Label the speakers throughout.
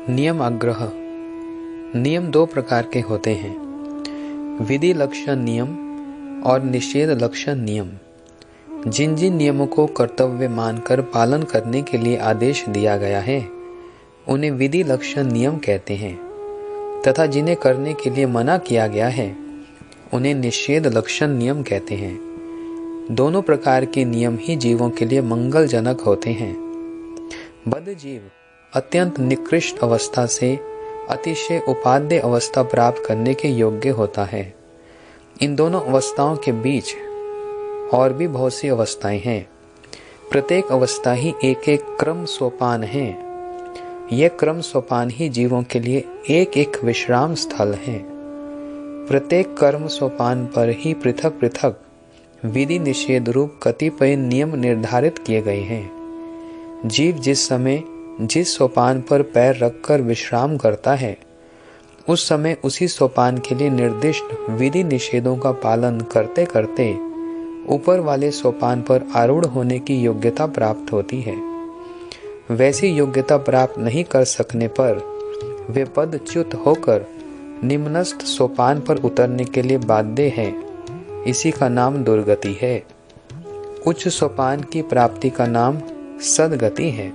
Speaker 1: नियम आग्रह। नियम दो प्रकार के होते हैं, विधि लक्षण नियम और निषेध लक्षण नियम। जिन जिन नियमों को कर्तव्य मानकर पालन करने के लिए आदेश दिया गया है उन्हें विधि लक्षण नियम कहते हैं, तथा जिन्हें करने के लिए मना किया गया है उन्हें निषेध लक्षण नियम कहते हैं। दोनों प्रकार के नियम ही जीवों के लिए मंगलजनक होते हैं। बद्ध जीव अत्यंत निकृष्ट अवस्था से अतिशय उपादेय अवस्था प्राप्त करने के योग्य होता है। इन दोनों अवस्थाओं के बीच और भी बहुत सी अवस्थाएं हैं। प्रत्येक अवस्था ही एक एक क्रम सोपान है। यह क्रम सोपान ही जीवों के लिए एक एक विश्राम स्थल है। प्रत्येक कर्म सोपान पर ही पृथक पृथक विधि निषेध रूप कतिपय नियम निर्धारित किए गए हैं। जीव जिस समय जिस सोपान पर पैर रखकर विश्राम करता है उस समय उसी सोपान के लिए निर्दिष्ट विधि निषेधों का पालन करते करते ऊपर वाले सोपान पर आरूढ़ होने की योग्यता प्राप्त होती है। वैसी योग्यता प्राप्त नहीं कर सकने पर वे पदच्युत होकर निम्नस्थ सोपान पर उतरने के लिए बाध्य हैं। इसी का नाम दुर्गति है। उच्च सोपान की प्राप्ति का नाम सद्गति है।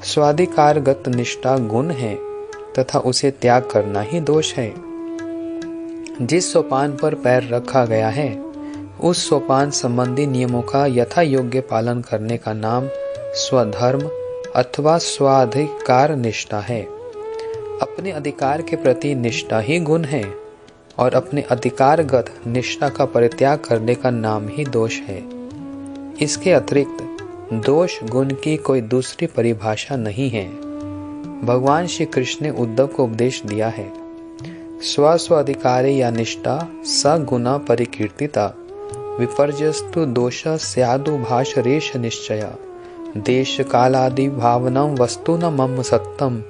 Speaker 1: स्वाधिकारगत निष्ठा गुण है तथा उसे त्याग करना ही दोष है। जिस सोपान पर पैर रखा गया है उस सोपान संबंधी नियमों का यथा योग्य पालन करने का नाम स्वधर्म अथवा स्वाधिकार निष्ठा है। अपने अधिकार के प्रति निष्ठा ही गुण है और अपने अधिकारगत निष्ठा का परित्याग करने का नाम ही दोष है। इसके अतिरिक्त दोष गुण की कोई दूसरी परिभाषा नहीं है। भगवान श्री कृष्ण ने उद्धव को उपदेश दिया है, स्व अधिकारी या निष्ठा सगुणा परिकीर्तिता विपर्यस्तु दोष स्यादु भाषरेश निश्चय देश कालादि भावनम वस्तु न मम सत्तम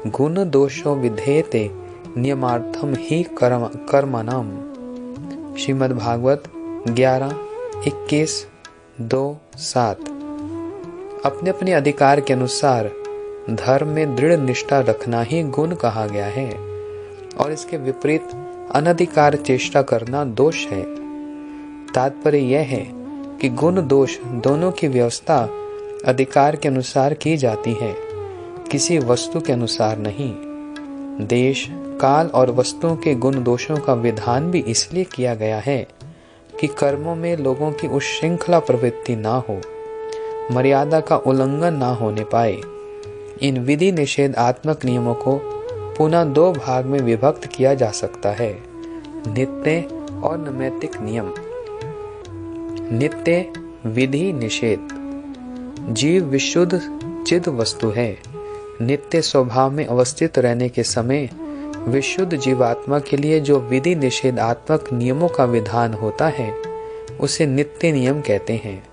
Speaker 1: गुण दोषो विधेयते नियमार्थम ही कर्मणाम। श्रीमद्भागवत 11:21-2-7। अपने अपने अधिकार के अनुसार धर्म में दृढ़ निष्ठा रखना ही गुण कहा गया है और इसके विपरीत अनधिकार चेष्टा करना दोष है। तात्पर्य यह है कि गुण दोष दोनों की व्यवस्था अधिकार के अनुसार की जाती है, किसी वस्तु के अनुसार नहीं। देश काल और वस्तुओं के गुण दोषों का विधान भी इसलिए किया गया है कि कर्मों में लोगों की उच्छृंखला प्रवृत्ति ना हो, मर्यादा का उल्लंघन ना होने पाए। इन विधि निषेध आत्मक नियमों को पुनः दो भाग में विभक्त किया जा सकता है, नित्य और नैमित्तिक नियम। नित्य विधि निषेध। जीव विशुद्ध चिद वस्तु है। नित्य स्वभाव में अवस्थित रहने के समय विशुद्ध जीवात्मा के लिए जो विधि निषेधात्मक नियमों का विधान होता है उसे नित्य नियम कहते हैं।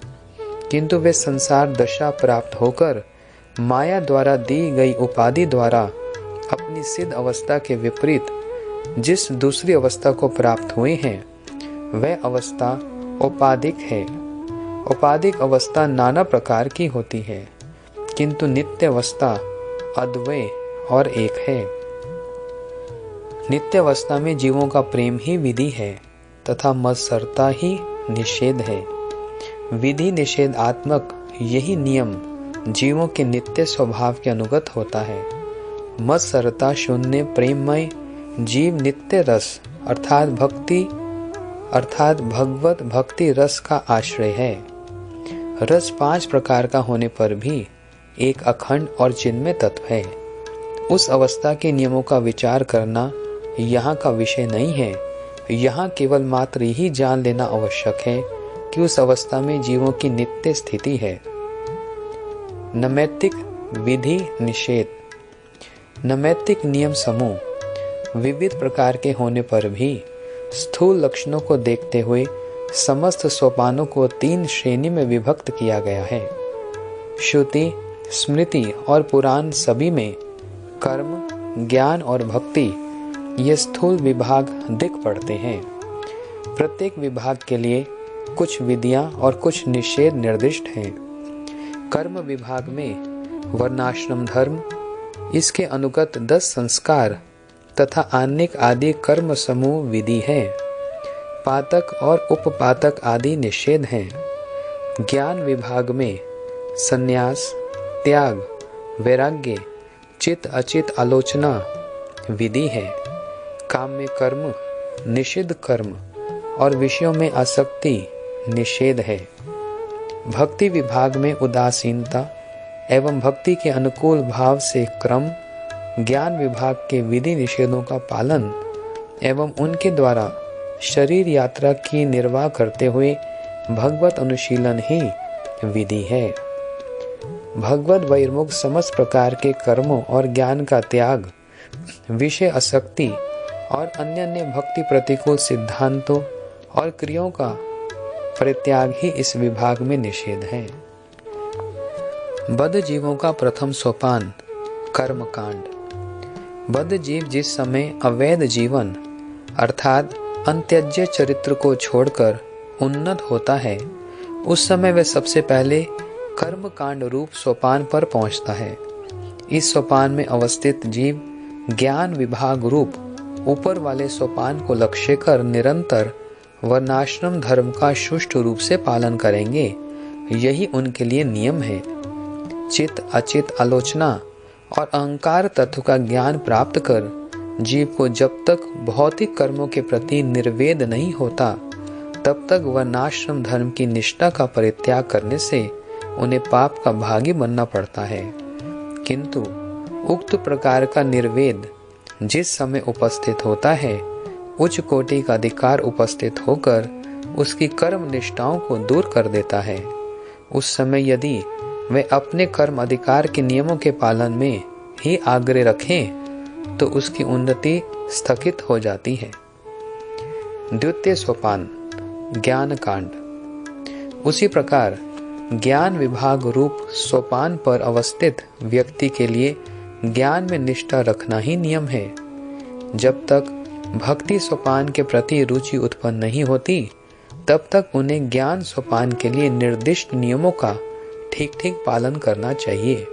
Speaker 1: किंतु वे संसार दशा प्राप्त होकर माया द्वारा दी गई उपाधि द्वारा अपनी सिद्ध अवस्था के विपरीत जिस दूसरी अवस्था को प्राप्त हुए हैं वह अवस्था औपाधिक है। औपाधिक अवस्था नाना प्रकार की होती है, किंतु नित्य अवस्था अद्वय और एक है। नित्य अवस्था में जीवों का प्रेम ही विधि है तथा मत्सरता ही निषेध है। विधि निषेध आत्मक यही नियम जीवों के नित्य स्वभाव के अनुगत होता है। मत्सरता शून्य प्रेममय जीव नित्य रस अर्थात भगवत भक्ति रस का आश्रय है। रस 5 प्रकार का होने पर भी एक अखंड और चिन्मय तत्व है। उस अवस्था के नियमों का विचार करना यहाँ का विषय नहीं है। यहाँ केवल मात्र यही जान लेना आवश्यक है कि उस अवस्था में जीवों की नित्य स्थिति है। नैमित्तिक विधि निषेध। नैमित्तिक नियम समूह विविध प्रकार के होने पर भी स्थूल लक्षणों को देखते हुए समस्त सोपानों को 3 श्रेणी में विभक्त किया गया है। श्रुति, स्मृति और पुराण सभी में कर्म, ज्ञान और भक्ति ये स्थूल विभाग दिख पड़ते हैं। प्रत्येक विभाग के लिए कुछ विधियां और कुछ निषेध निर्दिष्ट हैं। कर्म विभाग में वर्णाश्रम धर्म, इसके अनुगत 10 संस्कार तथा आन्निक आदि कर्म समूह विधि है। पातक और उपपातक आदि निषेध हैं। ज्ञान विभाग में संन्यास, त्याग, वैराग्य, चित अचित आलोचना विधि है। काम्य कर्म, निषिद्ध कर्म और विषयों में आसक्ति निषेध है। भक्ति विभाग में उदासीनता एवं भक्ति के अनुकूल भाव से क्रम, ज्ञान विभाग के विधि निषेधों का पालन एवं उनके द्वारा शरीर यात्रा की निर्वाह करते हुए भगवत अनुशीलन ही विधि है। भगवत बहिर्मुख समस्त प्रकार के कर्मों और ज्ञान का त्याग, विषय आसक्ति और अन्य भक्ति प्रतिकूल सिद्धांतों और क्रियाओं का परित्याग ही इस विभाग में निषेध है। बद्ध जीवों का प्रथम सोपान कर्म कांड। बद्ध जीव जिस समय अवैध जीवन अर्थात अंत्यज्य चरित्र को छोड़कर उन्नत होता है, उस समय वह सबसे पहले कर्म कांड रूप सोपान पर पहुंचता है। इस सोपान में अवस्थित जीव ज्ञान विभाग रूप ऊपर वाले सोपान को लक्ष्य कर निरंतर वर्णाश्रम धर्म का सुष्ठु रूप से पालन करेंगे। यही उनके लिए नियम है। चित अचित आलोचना और अहंकार तत्व का ज्ञान प्राप्त कर जीव को जब तक भौतिक कर्मों के प्रति निर्वेद नहीं होता, तब तक वर्णाश्रम धर्म की निष्ठा का परित्याग करने से उन्हें पाप का भागी बनना पड़ता है। किंतु उक्त प्रकार का निर्वेद जिस समय उपस्थित होता है, उच्च कोटि का अधिकार उपस्थित होकर उसकी कर्म निष्ठाओं को दूर कर देता है। उस समय यदि वे अपने कर्म अधिकार के नियमों के पालन में ही आग्रह रखें, तो उसकी उन्नति स्थगित हो जाती है। द्वितीय सोपान ज्ञान कांड। उसी प्रकार ज्ञान विभाग रूप सोपान पर अवस्थित व्यक्ति के लिए ज्ञान में निष्ठा रखना ही नियम है। जब तक भक्ति सोपान के प्रति रुचि उत्पन्न नहीं होती, तब तक उन्हें ज्ञान सोपान के लिए निर्दिष्ट नियमों का ठीक ठीक पालन करना चाहिए।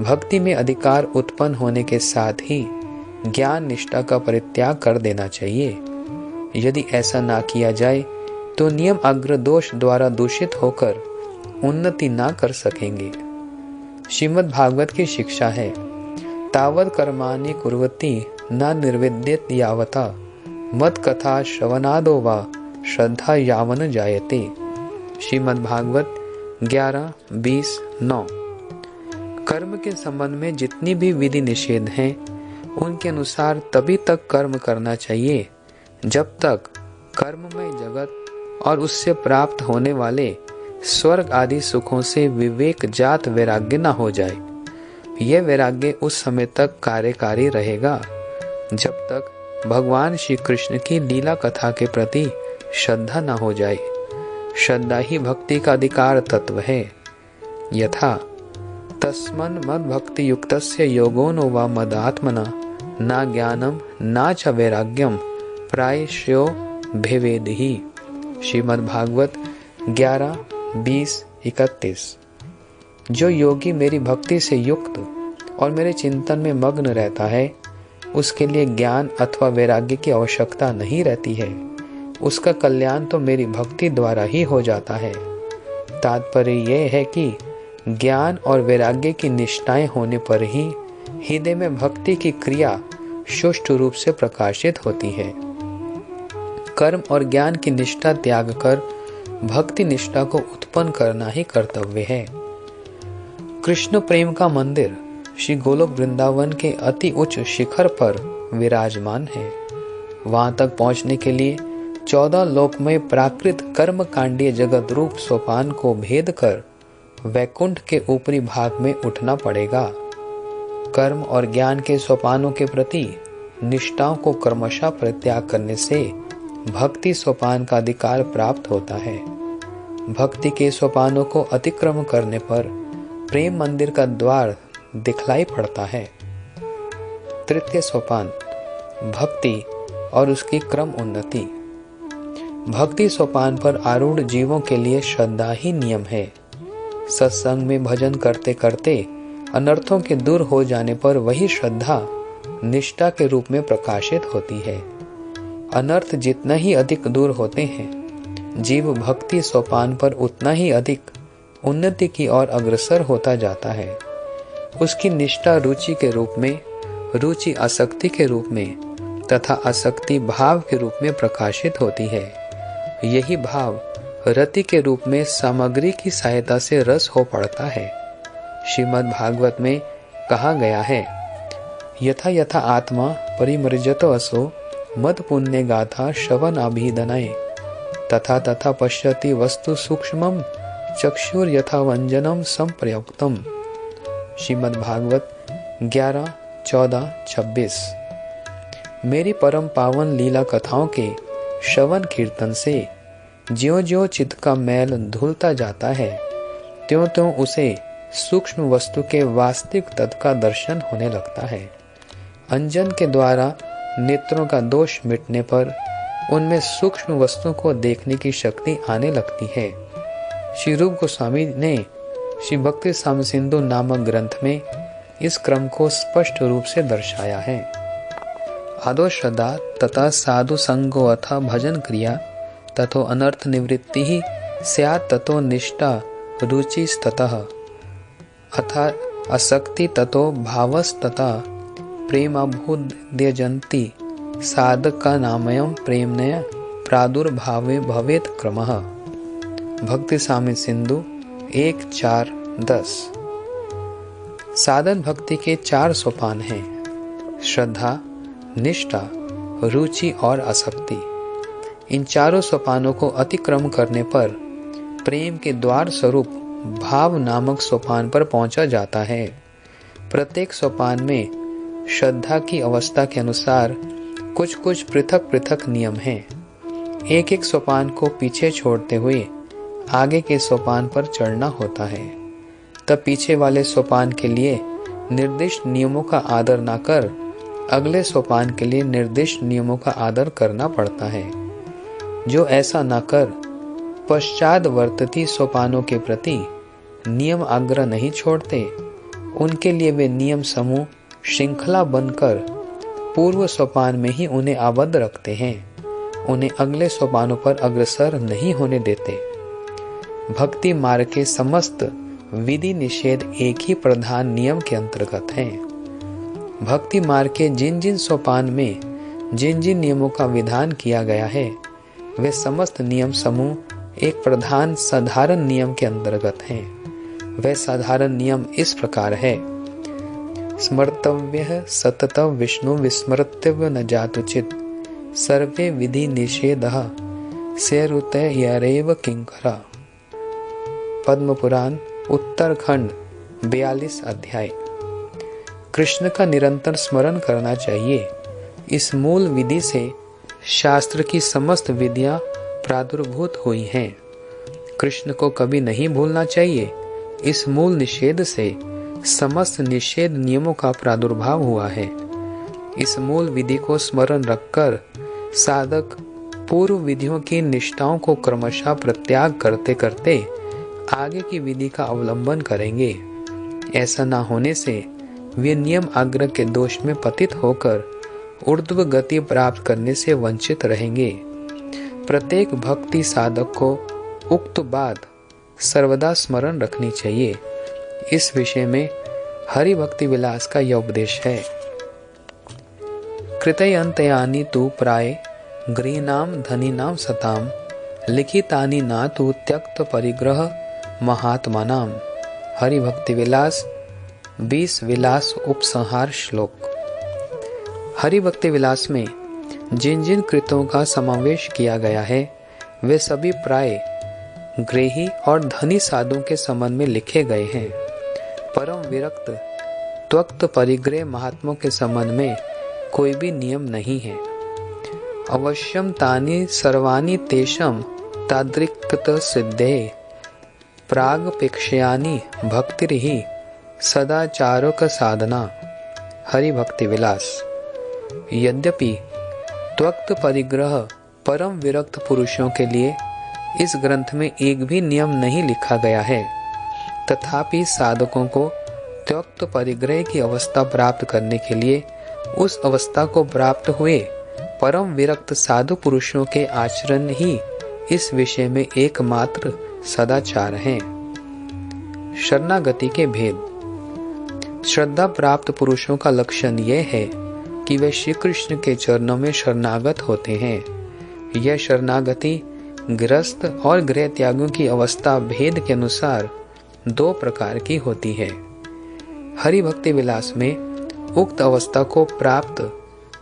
Speaker 1: भक्ति में अधिकार उत्पन्न होने के साथ ही ज्ञान निष्ठा का परित्याग कर देना चाहिए। यदि ऐसा ना किया जाए तो नियम अग्रदोष द्वारा दूषित होकर उन्नति ना कर सकेंगे। श्रीमद् भागवत की शिक्षा है, तावत् कर्माणि कुर्वति न निर्विद्येत यावता मत कथा श्रवणादो वा श्रद्धा यावन जायते। श्रीमद् भागवत 11:20-9। कर्म के संबंध में जितनी भी विधि निषेध हैं, उनके अनुसार तभी तक कर्म करना चाहिए जब तक कर्ममय जगत और उससे प्राप्त होने वाले स्वर्ग आदि सुखों से विवेक जात वैराग्य न हो जाए। यह वैराग्य उस समय तक कार्यकारी रहेगा जब तक भगवान श्री कृष्ण की लीला कथा के प्रति श्रद्धा न हो जाए। श्रद्धा ही भक्ति का अधिकार तत्व है। यथा तस्मन् मद भक्ति युक्तस्य योगो नो वा मदात्मना ना ज्ञानम ना च वैराग्यम प्रायश्यो भेवेदिहि। श्रीमद् भागवत 11:20-31। जो योगी मेरी भक्ति से युक्त और मेरे चिंतन में मग्न रहता है, उसके लिए ज्ञान अथवा वैराग्य की आवश्यकता नहीं रहती है। उसका कल्याण तो मेरी भक्ति द्वारा ही हो जाता है। तात्पर्य यह है कि ज्ञान और वैराग्य की निष्ठाएं होने पर ही हृदय में भक्ति की क्रिया सुष्ठु रूप से प्रकाशित होती है। कर्म और ज्ञान की निष्ठा त्याग कर भक्ति निष्ठा को उत्पन्न करना ही कर्तव्य है। कृष्ण प्रेम का मंदिर श्री गोलोक वृंदावन के अति उच्च शिखर पर विराजमान है। वहां तक पहुंचने के लिए 14 लोकमय प्राकृत कर्म कांडीय जगत रूप सोपान को भेद कर वैकुंठ के ऊपरी भाग में उठना पड़ेगा। कर्म और ज्ञान के सोपानों के प्रति निष्ठाओं को क्रमशः परित्याग करने से भक्ति सोपान का अधिकार प्राप्त होता है। भक्ति के सोपानों को अतिक्रम करने पर प्रेम मंदिर का द्वार दिखलाई पड़ता है। तृतीय सोपान भक्ति और उसकी क्रम उन्नति। भक्ति सोपान पर आरूढ़ जीवों के लिए श्रद्धा ही नियम है। सत्संग में भजन करते करते अनर्थों के दूर हो जाने पर वही श्रद्धा निष्ठा के रूप में प्रकाशित होती है। अनर्थ जितना ही अधिक दूर होते हैं, जीव भक्ति सोपान पर उतना ही अधिक उन्नति की ओर अग्रसर होता जाता है। उसकी निष्ठा रुचि के रूप में, रुचि आसक्ति के रूप में तथा आसक्ति भाव के रूप में प्रकाशित होती है। यही भाव रति के रूप में सामग्री की सहायता से रस हो पड़ता है। श्रीमद् भागवत में कहा गया है, यथा यथा आत्मा परिमृजतो असो मद पुण्य गाथा श्रवण अभिधनये तथा तथा पश्यति वस्तु सूक्ष्मम चक्षुर यथा वंजनम संप्रयुक्तम। श्रीमद् भागवत 11:14-26। मेरी परम पावन लीला कथाओं के श्रवण कीर्तन से ज्यों ज्यों चित्त का मैल धुलता जाता है, त्यों त्यों उसे सूक्ष्म वस्तु के वास्तविक तत्व का दर्शन होने लगता है। अंजन के द्वारा नेत्रों का दोष मिटने पर उनमें सूक्ष्म वस्तुओं को देखने की शक्ति आने लगती है। श्री रूप गोस्वामी ने श्री भक्ति साम सिंधु नामक ग्रंथ में इस क्रम को स्पष्ट रूप से दर्शाया है। आदो श्रद्धा तथा साधु संगो अथा भजन क्रिया तथो अनर्थ निवृत्ति ही स्यात् ततो निष्ठा रुचिस्ततः अथा असक्ति ततो भावस्तथा प्रेमाभूद्यजन्ति साधका नामयं प्रेमनय प्रादुर्भावे भवेत् क्रमः। भक्ति सामी सिंधु 1:4-10। साधन भक्ति के 4 सोपान हैं: श्रद्धा, निष्ठा, रुचि और आसक्ति। इन चारों सोपानों को अतिक्रम करने पर प्रेम के द्वार स्वरूप भाव नामक सोपान पर पहुंचा जाता है। प्रत्येक सोपान में श्रद्धा की अवस्था के अनुसार कुछ कुछ पृथक पृथक नियम हैं। एक एक सोपान को पीछे छोड़ते हुए आगे के सोपान पर चढ़ना होता है। तब पीछे वाले सोपान के लिए निर्दिष्ट नियमों का आदर न कर अगले सोपान के लिए निर्दिष्ट नियमों का आदर करना पड़ता है। जो ऐसा न कर पश्चादवर्ती सोपानों के प्रति नियम आग्रह नहीं छोड़ते, उनके लिए वे नियम समूह श्रृंखला बनकर पूर्व सोपान में ही उन्हें आबद्ध रखते हैं, उन्हें अगले सोपानों पर अग्रसर नहीं होने देते। भक्ति मार्ग के समस्त विधि निषेध एक ही प्रधान नियम के अंतर्गत हैं। भक्ति मार्ग के जिन जिन सोपान में जिन जिन नियमों का विधान किया गया है, वे समस्त नियम समूह एक प्रधान साधारण नियम के अंतर्गत हैं। वह साधारण नियम इस प्रकार है: स्मर्तव्य सतत विष्णु विस्मृतव्य न जातुचित सर्वे विधि निषेधः सेरुतयरेव किंकरा। पद्म पुराण उत्तरखंड 42 अध्याय। कृष्ण का निरंतर स्मरण करना चाहिए। इस मूल विधि से शास्त्र की समस्त विधियां प्रादुर्भूत हुई हैं। कृष्ण को कभी नहीं भूलना चाहिए। इस मूल निषेध से समस्त निषेध नियमों का प्रादुर्भाव हुआ है। इस मूल विधि को स्मरण रखकर साधक पूर्व विधियों की निष्ठाओं को क्रमशः प्रत्याग करते करते आगे की विधि का अवलंबन करेंगे। ऐसा न होने से वे नियम आग्रह के दोष में पतित होकर ऊर्ध्व गति प्राप्त करने से वंचित रहेंगे। प्रत्येक भक्ति साधक को उक्त बात सर्वदा स्मरण रखनी चाहिए। इस विषय में हरि भक्ति विलास का यह उपदेश है: कृतयंतयानि तु प्राय गृहीणाम धनीनाम सताम लिखितानि ना तु त्यक्त परिग्रह महात्मानाम। हरि भक्ति विलास 20 विलास उपसंहार श्लोक। हरि भक्ति विलास में जिन जिन कृतों का समावेश किया गया है, वे सभी प्राय गृही और धनी साधुओं के संबंध में लिखे गए हैं। परम विरक्त त्वक्त परिग्रह महात्मों के संबंध में कोई भी नियम नहीं है। अवश्यम तानि सर्वाणि तेषां तादृक्कृत सिद्धे प्रागपेक्षयानि भक्तिर्हि सदाचारक साधना। हरि भक्ति विलास। यद्यपि त्वक्त परिग्रह परम विरक्त पुरुषों के लिए इस ग्रंथ में एक भी नियम नहीं लिखा गया है, तथापि साधकों को त्योक्त परिग्रह की अवस्था प्राप्त करने के लिए उस अवस्था को प्राप्त हुए परम विरक्त साधु पुरुषों के आचरण ही इस विषय में एकमात्र सदाचार हैं। शरणागति के भेद। श्रद्धा प्राप्त पुरुषों का लक्षण यह है कि वे श्री कृष्ण के चरणों में शरणागत होते हैं। यह शरणागति गृहस्थ और गृह त्यागों की अवस्था भेद के अनुसार 2 प्रकार की होती है। हरि भक्ति विलास में उक्त अवस्था को प्राप्त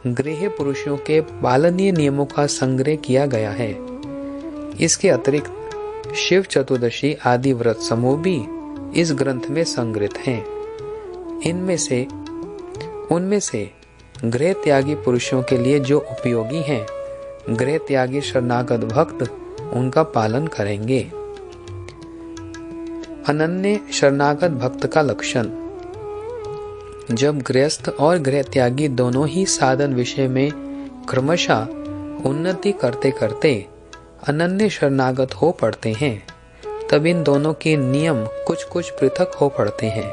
Speaker 1: गृह पुरुषों के पालनीय नियमों का संग्रह किया गया है। इसके अतिरिक्त शिव चतुर्दशी आदि व्रत समूह भी इस ग्रंथ में संग्रहित हैं। उनमें से गृह त्यागी पुरुषों के लिए जो उपयोगी हैं, गृह त्यागी शरणागत भक्त उनका पालन करेंगे। अनन्य शरणागत भक्त का लक्षण। जब गृहस्थ और गृह त्यागी दोनों ही साधन विषय में क्रमशः उन्नति करते करते अनन्य शरणागत हो पड़ते हैं, तब इन दोनों के नियम कुछ कुछ पृथक हो पड़ते हैं।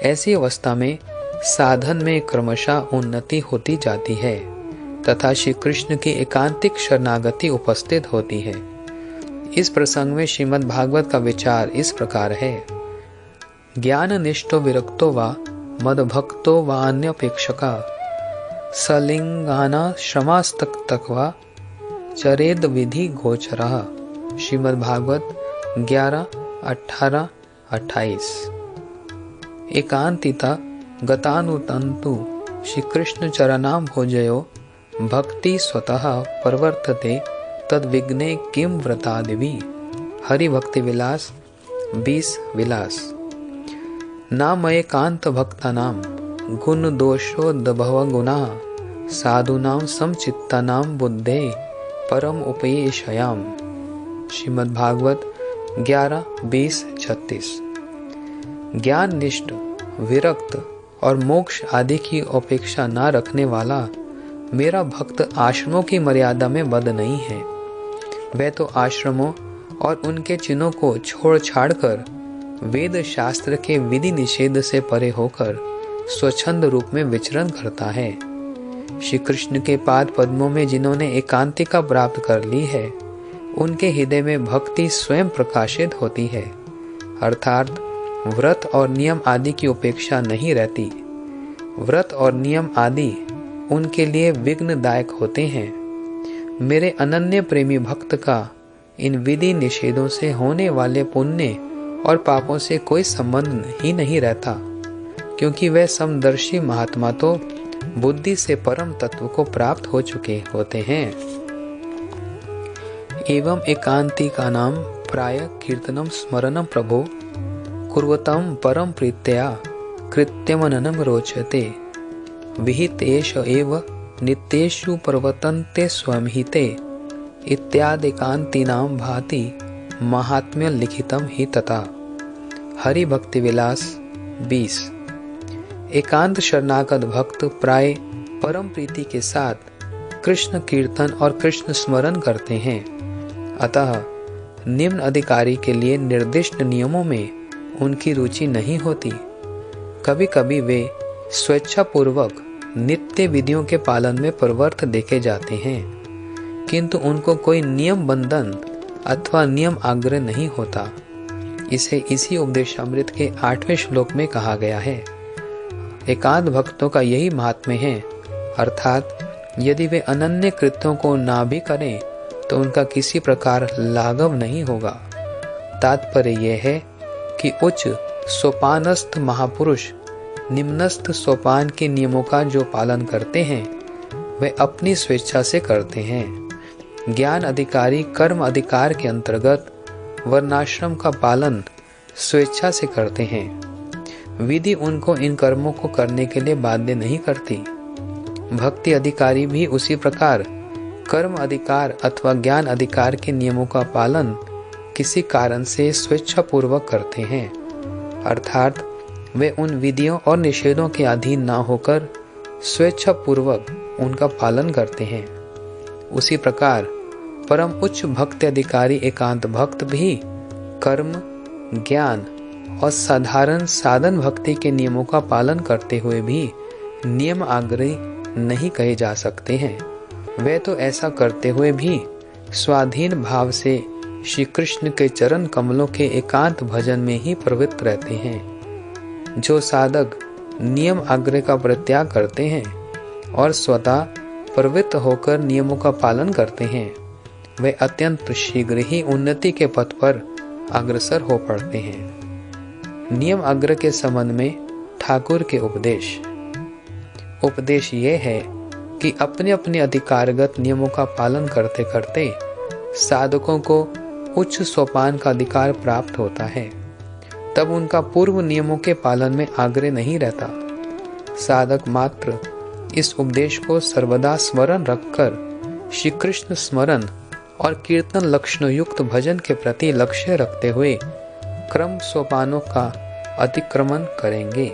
Speaker 1: ऐसी अवस्था में साधन में क्रमशः उन्नति होती जाती है तथा श्री कृष्ण की एकांतिक शरणागति उपस्थित होती है। इस प्रसंग में श्रीमद् भागवत का विचार इस प्रकार है। ज्ञान निष्ठो विरक्तो वा मदभक्तो वा अन्यपेक्षका सलिंगाना श्रमास्तक्तक्वा चरेद विधि गोचरः। श्रीमद् भागवत 11, 18, 28। एकांतिता गतानुतंतु श्री कृष्ण चरणाम भोजयो भक्ति स्वतः प्रवर्तते तद विघ्ने किम व्रतादिवि। हरि भक्ति विलास 20 विलास। नाम एकांत भक्तानां गुण दोषोद्भव गुणा साधूनां समचित्तानां बुद्धे परम उपयेशयाम। श्रीमद् भागवत 11, 20, 36। ज्ञान निष्ठ, विरक्त और मोक्ष आदि की अपेक्षा न रखने वाला मेरा भक्त आश्रमों की मर्यादा में बद्ध नहीं है। वह तो आश्रमों और उनके चिन्हों को छोड़ छाड़ कर वेद शास्त्र के विधि निषेध से परे होकर स्वच्छंद रूप में विचरण करता है। श्री कृष्ण के पाद पद्मों में जिन्होंने एकांतिका प्राप्त कर ली है, उनके हृदय में भक्ति स्वयं प्रकाशित होती है, अर्थात व्रत और नियम आदि की उपेक्षा नहीं रहती। व्रत और नियम आदि उनके लिए विघ्नदायक होते हैं। मेरे अनन्य प्रेमी भक्त का इन विधि निषेधों से होने वाले पुण्य और पापों से कोई संबंध ही नहीं रहता, क्योंकि वह समदर्शी महात्मा तो बुद्धि से परम तत्व को प्राप्त हो चुके होते हैं। एवं एकांती का नाम प्राय कीर्तनम स्मरणम प्रभो कुर्वतम परम प्रीत्या कृत्यमननम रोचते विहितेश एव नित्येषु प्रवर्तन्ते स्वमहिते इत्यादिकांतीनां भाति महात्म्य लिखितम ही तथा। हरि भक्ति विलास 20। एकांत शरणागत भक्त प्राय परम प्रीति के साथ कृष्ण कीर्तन और कृष्ण स्मरण करते हैं। अतः निम्न अधिकारी के लिए निर्दिष्ट नियमों में उनकी रुचि नहीं होती। कभी कभी वे स्वेच्छापूर्वक नित्य विधियों के पालन में प्रवृत्त देखे जाते हैं, किंतु उनको कोई नियम बंधन अथवा नियम आग्रह नहीं होता। इसे इसी उपदेशामृत के 8वें श्लोक में कहा गया है। एकांत भक्तों का यही महात्म्य है, अर्थात यदि वे अनन्य कृत्यों को ना भी करें तो उनका किसी प्रकार लाघव नहीं होगा। तात्पर्य यह है कि उच्च सोपानस्थ महापुरुष निम्नस्थ सोपान के नियमों का जो पालन करते हैं वे अपनी स्वेच्छा से करते हैं। ज्ञान अधिकारी कर्म अधिकार के अंतर्गत वर्णाश्रम का पालन स्वेच्छा से करते हैं। विधि उनको इन कर्मों को करने के लिए बाध्य नहीं करती। भक्ति अधिकारी भी उसी प्रकार कर्म अधिकार अथवा ज्ञान अधिकार के नियमों का पालन किसी कारण से स्वेच्छापूर्वक करते हैं, अर्थात वे उन विधियों और निषेधों के अधीन न होकर स्वेच्छापूर्वक उनका पालन करते हैं। उसी प्रकार परम उच्च भक्ति अधिकारी एकांत भक्त भी कर्म, ज्ञान और साधारण साधन भक्ति के नियमों का पालन करते हुए भी नियम आग्रही नहीं कहे जा सकते हैं। वे तो ऐसा करते हुए भी स्वाधीन भाव से श्री कृष्ण के चरण कमलों के एकांत भजन में ही प्रवृत्त रहते हैं। जो साधक नियम आग्रह का परित्याग करते हैं और स्वतः प्रवृत्त होकर नियमों का पालन करते हैं, वे अत्यंत शीघ्र ही उन्नति के पथ पर अग्रसर हो पड़ते हैं। नियम आग्रह के संबंध में ठाकुर के उपदेश ये है कि अपने अपने अधिकारगत नियमों का पालन करते करते साधकों को उच्च सोपान का अधिकार प्राप्त होता है। तब उनका पूर्व नियमों के पालन में आग्रह नहीं रहता। साधक मात्र इस उपदेश को सर्वदा स्मरण रखकर श्री कृष्ण स्मरण और कीर्तन लक्षण युक्त भजन के प्रति लक्ष्य रखते हुए क्रम सोपानों का अतिक्रमण करेंगे।